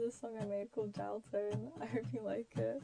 is a song I made called Dialtone. I hope you like it.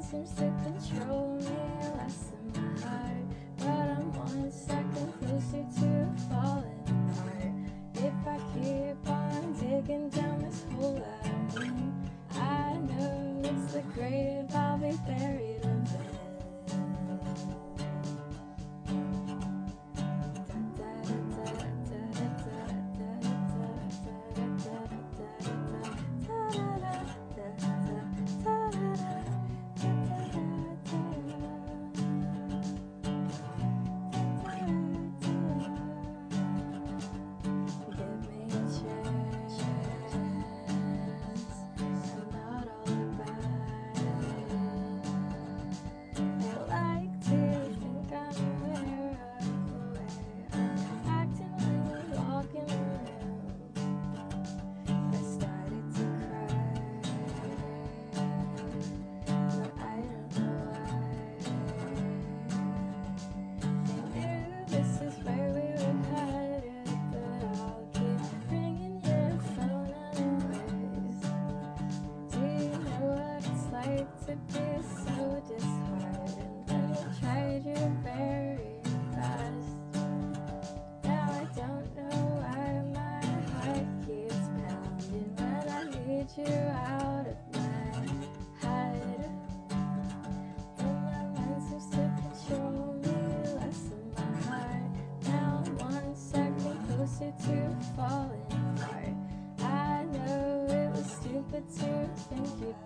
Seems to control me, less in my heart, but I'm 1 second closer to falling apart. If I keep on digging down this hole I'm in, I know it's the grave I'll be buried in. To be so disheartened when you tried your very best. Now I don't know why my heart keeps pounding when I need you out of my head. And my mind seems to control me, less in my heart. Now I'm 1 second closer to falling apart. I know it was stupid to think you'd